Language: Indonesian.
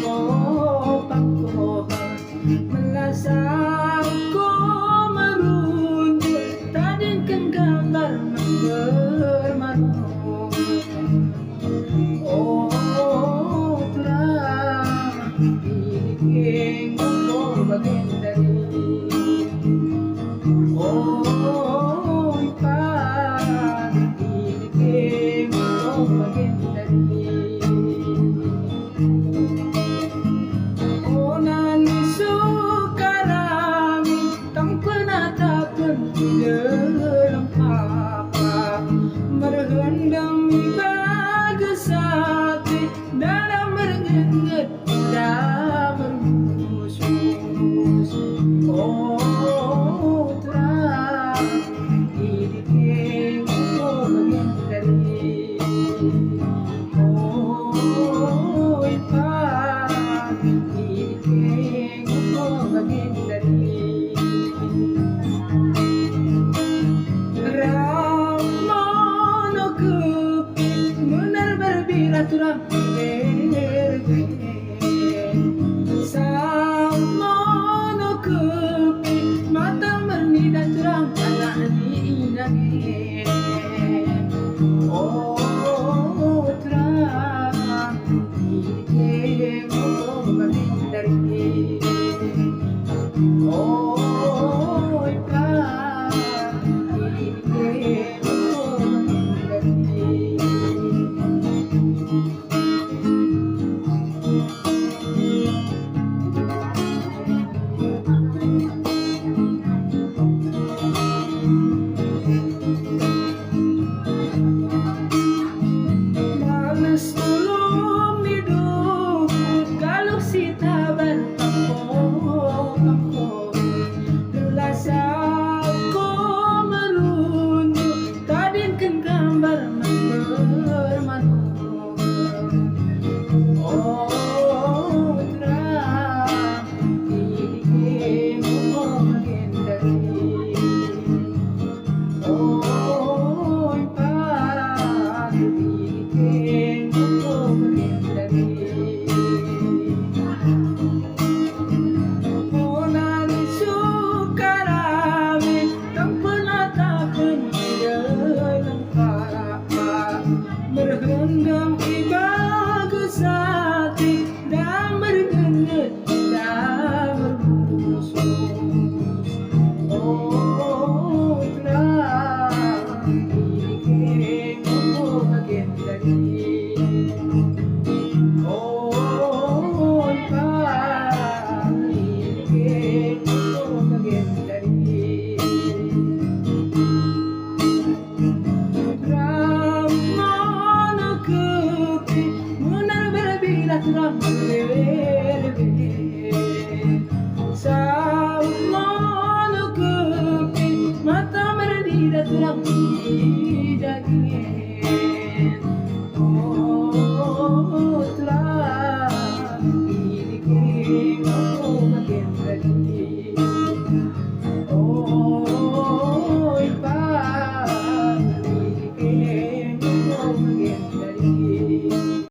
Oh pangko melasang ko merunjuk tadingkan gambar bermanung. Oh terang ini kengko bagian dari oh ipan ini kengko bagian dari oh nani sukarami tang pernah tak dalam apa merhendam bagus hati dalam merenget dalam bermusus oh terang ini kengko bagian dari oh ipan ini kengko bagian dari Ramono kepi benar berbiraturang Samono kepi mata merni dan terang anak ni oh terang ini kengko bagian dari oh ipan ini kengko bagian dari Males tulung hidup kalau sita bertangko gelas aku merunjuk tadingkan gambar bermanung oh terang ini kengko bagian dari oh ipan ini kengko bagian dari oh nani sukarami tak pernah takkan dalam apa merhendam bagus hati dan merenget dan bermusus oh terang ini kengko bagian dari oh ipan ini kengko bagian dari Ramono kepi benar berbiraturang